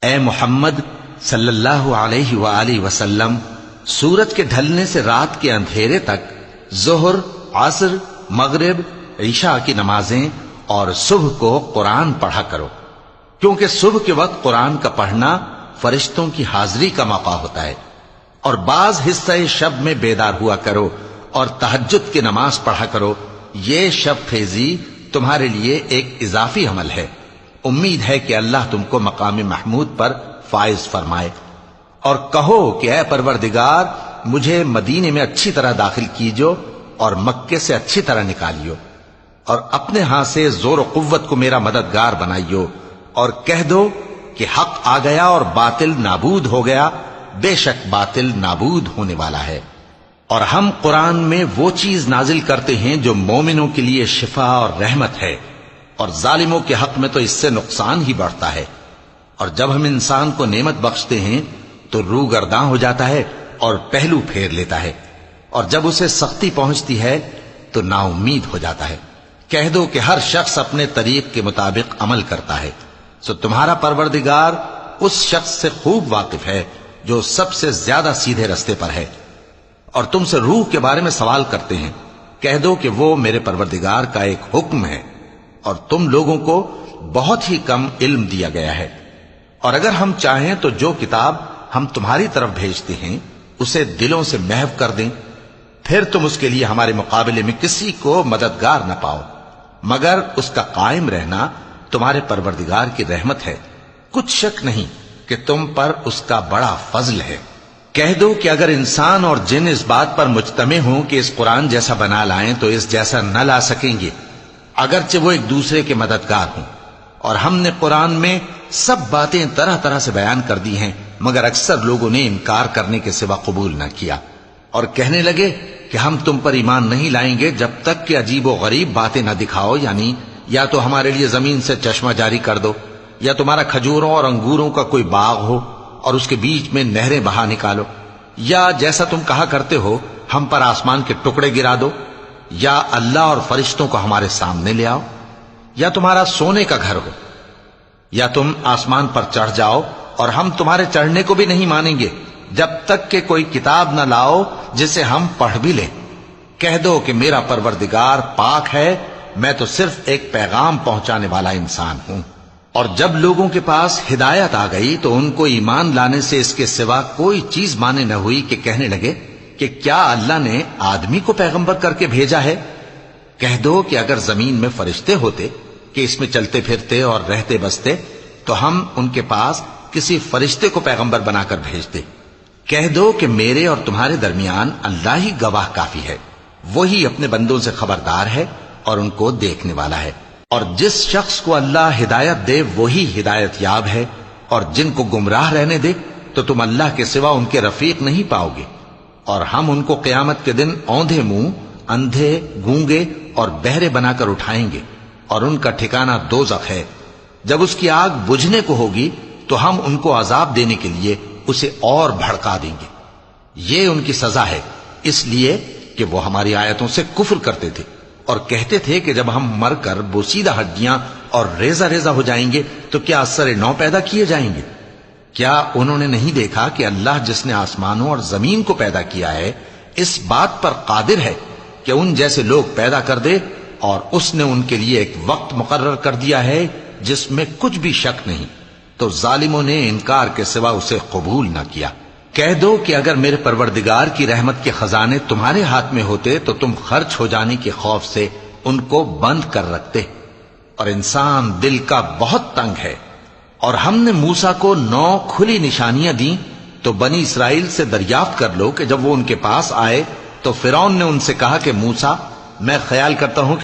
اے محمد صلی اللہ علیہ وآلہ وسلم، سورج کے ڈھلنے سے رات کے اندھیرے تک ظہر، عصر، مغرب، عشاء کی نمازیں اور صبح کو قرآن پڑھا کرو، کیونکہ صبح کے وقت قرآن کا پڑھنا فرشتوں کی حاضری کا موقع ہوتا ہے۔ اور بعض حصہ شب میں بیدار ہوا کرو اور تہجد کی نماز پڑھا کرو، یہ شب خیزی تمہارے لیے ایک اضافی عمل ہے۔ امید ہے کہ اللہ تم کو مقام محمود پر فائز فرمائے۔ اور کہو کہ اے پروردگار، مجھے مدینے میں اچھی طرح داخل کیجو اور مکے سے اچھی طرح نکالیو، اور اپنے ہاں سے زور و قوت کو میرا مددگار بنائیو، اور کہہ دو کہ حق آ گیا اور باطل نابود ہو گیا، بے شک باطل نابود ہونے والا ہے۔ اور ہم قرآن میں وہ چیز نازل کرتے ہیں جو مومنوں کے لیے شفا اور رحمت ہے، اور ظالموں کے حق میں تو اس سے نقصان ہی بڑھتا ہے۔ اور جب ہم انسان کو نعمت بخشتے ہیں تو روح گرداں ہو جاتا ہے اور پہلو پھیر لیتا ہے، اور جب اسے سختی پہنچتی ہے تو نا امید ہو جاتا ہے۔ کہہ دو کہ ہر شخص اپنے طریق کے مطابق عمل کرتا ہے، سو تمہارا پروردگار اس شخص سے خوب واقف ہے جو سب سے زیادہ سیدھے رستے پر ہے۔ اور تم سے روح کے بارے میں سوال کرتے ہیں، کہہ دو کہ وہ میرے پروردگار کا ایک حکم ہے، اور تم لوگوں کو بہت ہی کم علم دیا گیا ہے۔ اور اگر ہم چاہیں تو جو کتاب ہم تمہاری طرف بھیجتے ہیں اسے دلوں سے محو کر دیں، پھر تم اس کے لیے ہمارے مقابلے میں کسی کو مددگار نہ پاؤ، مگر اس کا قائم رہنا تمہارے پروردگار کی رحمت ہے، کچھ شک نہیں کہ تم پر اس کا بڑا فضل ہے۔ کہہ دو کہ اگر انسان اور جن اس بات پر مجتمع ہوں کہ اس قرآن جیسا بنا لائیں تو اس جیسا نہ لا سکیں گے، اگرچہ وہ ایک دوسرے کے مددگار ہوں۔ اور ہم نے قرآن میں سب باتیں طرح طرح سے بیان کر دی ہیں، مگر اکثر لوگوں نے انکار کرنے کے سوا قبول نہ کیا، اور کہنے لگے کہ ہم تم پر ایمان نہیں لائیں گے جب تک کہ عجیب و غریب باتیں نہ دکھاؤ، یعنی یا تو ہمارے لیے زمین سے چشمہ جاری کر دو، یا تمہارا کھجوروں اور انگوروں کا کوئی باغ ہو اور اس کے بیچ میں نہریں بہا نکالو، یا جیسا تم کہا کرتے ہو ہم پر آسمان کے ٹکڑے گرا دو، یا اللہ اور فرشتوں کو ہمارے سامنے لے آؤ، یا تمہارا سونے کا گھر ہو، یا تم آسمان پر چڑھ جاؤ اور ہم تمہارے چڑھنے کو بھی نہیں مانیں گے جب تک کہ کوئی کتاب نہ لاؤ جسے ہم پڑھ بھی لیں۔ کہہ دو کہ میرا پروردگار پاک ہے، میں تو صرف ایک پیغام پہنچانے والا انسان ہوں۔ اور جب لوگوں کے پاس ہدایت آ گئی تو ان کو ایمان لانے سے اس کے سوا کوئی چیز مانے نہ ہوئی کہ کہنے لگے کہ کیا اللہ نے آدمی کو پیغمبر کر کے بھیجا ہے؟ کہہ دو کہ اگر زمین میں فرشتے ہوتے کہ اس میں چلتے پھرتے اور رہتے بستے تو ہم ان کے پاس کسی فرشتے کو پیغمبر بنا کر بھیجتے۔ کہہ دو کہ میرے اور تمہارے درمیان اللہ ہی گواہ کافی ہے، وہی اپنے بندوں سے خبردار ہے اور ان کو دیکھنے والا ہے۔ اور جس شخص کو اللہ ہدایت دے وہی ہدایت یاب ہے، اور جن کو گمراہ رہنے دے تو تم اللہ کے سوا ان کے رفیق نہیں پاؤ گے۔ اور ہم ان کو قیامت کے دن اوندھے منہ، اندھے، گونگے اور بہرے بنا کر اٹھائیں گے، اور ان کا ٹھکانہ دوزخ ہے۔ جب اس کی آگ بجھنے کو ہوگی تو ہم ان کو عذاب دینے کے لیے اسے اور بھڑکا دیں گے۔ یہ ان کی سزا ہے، اس لیے کہ وہ ہماری آیتوں سے کفر کرتے تھے اور کہتے تھے کہ جب ہم مر کر بوسیدہ ہڈیاں اور ریزہ ریزہ ہو جائیں گے تو کیا اثر نو پیدا کیے جائیں گے؟ کیا انہوں نے نہیں دیکھا کہ اللہ جس نے آسمانوں اور زمین کو پیدا کیا ہے اس بات پر قادر ہے کہ ان جیسے لوگ پیدا کر دے، اور اس نے ان کے لیے ایک وقت مقرر کر دیا ہے جس میں کچھ بھی شک نہیں، تو ظالموں نے انکار کے سوا اسے قبول نہ کیا۔ کہہ دو کہ اگر میرے پروردگار کی رحمت کے خزانے تمہارے ہاتھ میں ہوتے تو تم خرچ ہو جانے کے خوف سے ان کو بند کر رکھتے، اور انسان دل کا بہت تنگ ہے۔ اور ہم نے موسیٰ کو 9 کھلی نشانیاں دیں تو بنی اسرائیل سے دریافت کر لو کہ جب وہ ان کے پاس آئے تو فرعون نے ان سے کہا کہ موسیٰ، میں خیال کرتا ہوں کہ